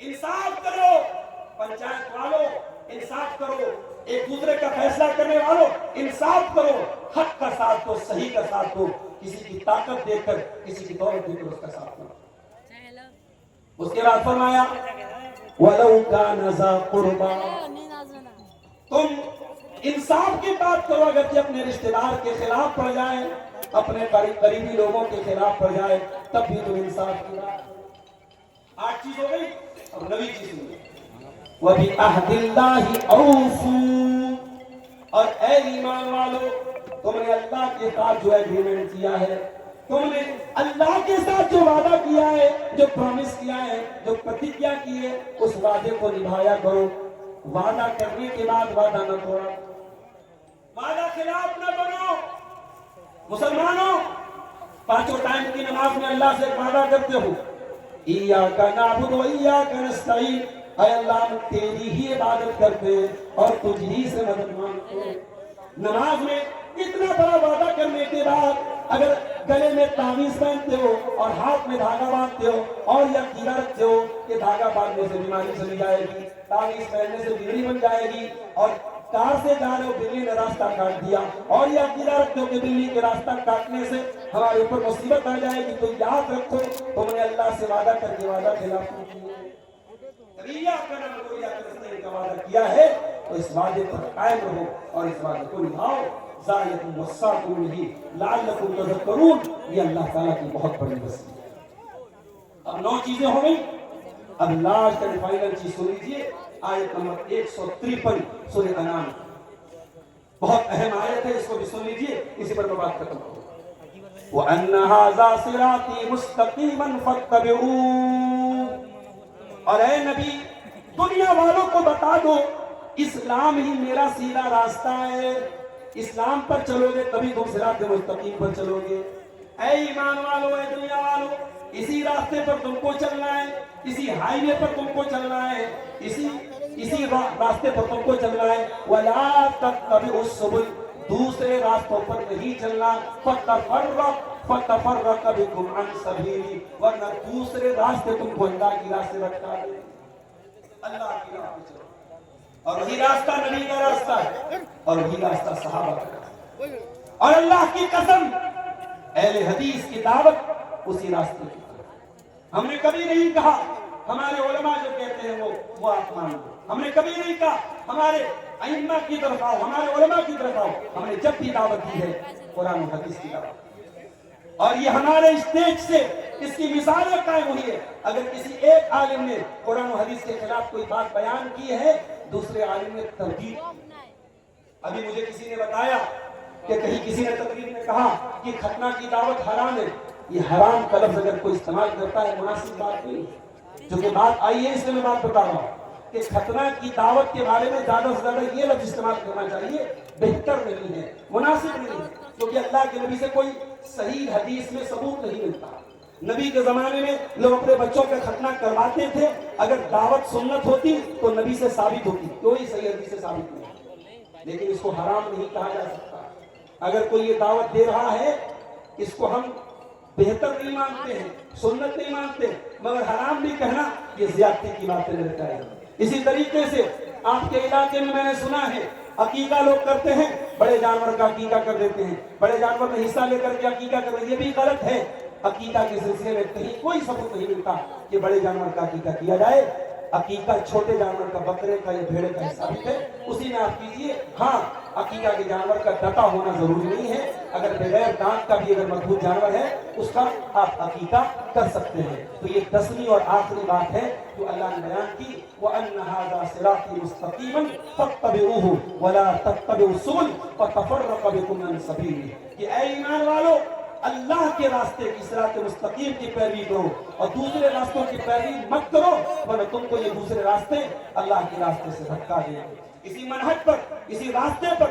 انصاف کرو پنچایت والوں، انصاف کرو ایک دوسرے کا فیصلہ کرنے والوں، انصاف کرو، حق کا ساتھ دو، صحیح کا ساتھ دو، کسی کی طاقت دیکھ کر کسی کی دولت دیکھ کر اس کا ساتھ دو۔ اس کے بعد فرمایا وَلَوْ كَانَ ذَا قُرْبَىٰ، تم انصاف کی بات کرو اگرچہ اپنے رشتہ دار کے خلاف پڑ جائے، اپنے قریبی لوگوں کے خلاف پڑ جائے، تب بھی تم انصاف کی بات کرو۔ 8 چیز ہو گئی، اب 9ویں چیز ہوئی وَبِعَهْدِ اللَّهِ أَوْفُوا، اور اے ایمان والو تم نے اللہ کے ساتھ جو ایگریمنٹ کیا ہے، تم نے اللہ کے ساتھ جو وعدہ کیا ہے، جو پرومس کیا ہے، جو پرتیجھا کی ہے، اس وعدے کو نبھایا کرو۔ وعدہ کرنے کے بعد وعدہ نہ توڑو، وعدہ خلاف نہ بنو۔ مسلمانوں 5 ٹائم کی نماز میں اللہ سے وعدہ کرتے ہو ایاک نعبد و ایاک نستعین، اے اللہ ہم تیری ہی عبادت کرتے ہیں اور تجھ ہی سے مدد مانگتے ہیں۔ نماز میں اتنا بڑا وعدہ کرنے کے بعد اگر گلے میں تعویذ پہنتے ہو اور ہاتھ میں دھاگا باندھتے ہو اور یہ عقیدہ رکھتے ہو کہ دھاگا باندھنے سے بیماری چلی جائے گی، تعویذ پہننے سے بگڑی بن جائے گی، اور کار سے جا رہے ہو بلی نے راستہ کاٹ دیا اور یہ عقیدہ رکھتے ہو کہ بلی کے راستہ کاٹنے سے ہمارے اوپر مصیبت آ جائے گی، تو یاد رکھو تم نے اللہ سے وعدہ کر کے وعدہ خلاف کیا ہے۔ کا وعدہ کیا ہے تو اس وعدے پر قائم رہو اور اس وعدے کو نبھاؤ۔ ذالکم وصاکم بہ لعلکم تذکرون، یہ اللہ تعالیٰ کی بہت بڑی وصیت ہے۔ اب 9 چیزیں ہو گئی، اب لاسٹ اینڈ فائنل چیز سن لیجیے، آیت نمبر 153 سورہ انعام، بہت اہم آیت ہے، اس کو بھی سن لیجیے، اسی پر میں بات ختم کروں۔ وَأَنَّ هَذَا صِرَاطِي مُسْتَقِيمًا فَاتَّبِعُوهُ، اور اے نبی دنیا والوں کو بتا دو اسلام ہی میرا سیدھا راستہ ہے، اسلام پر چلو گے تبھی تم صراط مستقیم پر چلو گے۔ اے ایمان والو، اے دنیا والو، اسی راستے پر تم کو چلنا ہے، اسی ہائی وے پر تم کو چلنا ہے، اسی راستے پر تم کو چلنا ہے۔ وَلَا تَتَّبِعُوا السُّبُلَ، دوسرے راستوں پر نہیں چلنا، فَتَفَرَّقَ بِكُمْ عَنْ سَبِيلِهِ، ورنہ دوسرے راستے تم کو اللہ کی راہ سے بھٹکا دیں۔ اللہ کی راہ پہ چلو، اور وہی راستہ نبی کا راستہ ہے، اور وہی راستہ صحابہ کا راستہ ہے، اور اللہ کی قسم اہل حدیث کی دعوت اسی راستے کی طرف۔ ہم نے کبھی نہیں کہا ہمارے علماء جو کہتے ہیں وہ آپ مان لو، ہم نے کبھی نہیں کہا ہمارے ائمہ کی طرف آؤ، ہمارے علماء کی طرف آؤ، ہم نے جب بھی دعوت دی ہے قرآن و حدیث کی دعوت، اور یہ ہمارے اسٹیج سے اس کی مثالیں قائم ہوئی ہے۔ اگر کسی ایک عالم نے قرآن و حدیث کے خلاف کوئی بات بیان کی ہے، دوسرے عالم نے تردید۔ ابھی مجھے کسی نے بتایا کہ کہیں کسی نے تقریر میں کہا کہ ختنہ کی دعوت حرام ہے، یہ حرام کا لفظ اگر کوئی استعمال کرتا ہے مناسب بات نہیں ہے، جو کہ بات آئی ہے اس لیے میں بات بتا رہا ہوں کہ ختنہ کی دعوت کے بارے میں زیادہ سے زیادہ یہ لفظ استعمال کرنا چاہیے، بہتر نہیں ہے، مناسب نہیں ہے، کیونکہ اللہ کے نبی سے کوئی صحیح حدیث میں ثبوت نہیں ملتا۔ نبی کے زمانے میں لوگ اپنے بچوں کا ختنہ کرواتے تھے، اگر دعوت سنت ہوتی تو نبی سے ثابت ہوتی، کوئی صحیح حدیث سے ثابت نہیں، لیکن اس کو حرام نہیں کہا جا سکتا۔ اگر کوئی یہ دعوت دے رہا ہے اس کو ہم بہتر نہیں مانتے ہیں، سنت نہیں مانتے، مگر حرام بھی کہنا یہ زیادتی کی باتیں لگتا ہے۔ اسی طریقے سے آپ کے علاقے میں میں نے سنا ہے عقیقہ لوگ کرتے ہیں، بڑے جانور کا عقیقہ کر دیتے ہیں، بڑے جانور میں حصہ لے کر کے عقیقہ کر رہے ہیں، یہ بھی غلط ہے۔ عقیقہ کے سلسلے میں کہیں کوئی ثبوت نہیں ملتا کہ بڑے جانور کا عقیقہ کیا جائے، عقیقہ چھوٹے جانور کا، بکرے کا یا بھیڑ کا ثابت ہے، اسی میں آپ کیجئے۔ ہاں عقیقہ کے جانور کا ڈٹا ہونا ضروری نہیں ہے، اگر بغیر دانت کا بھی اگر مضبوط جانور ہے اس کا آپ عقیقہ کر سکتے ہیں۔ تو یہ 10ویں اور آخری بات ہے جو اللہ نے بیان کی، وَأَنَّ هَذَا صِرَاطِي مُسْتَقِيمًا فَاتَّبِعُوهُ وَلَا تَتَّبِعُوا السُّبُلَ فَتَفَرَّقَ بِكُمْ عَنْ سَبِيلِهِ، کہ اے ایمان والو اللہ کے راستے کی صراط مستقیم کی پیروی کرو اور دوسرے راستوں کی پیروی مت کرو، ورنہ تم کو یہ دوسرے راستے اللہ کے راستے سے بھٹکا دیں۔ اسی منہج پر، اسی راستے پر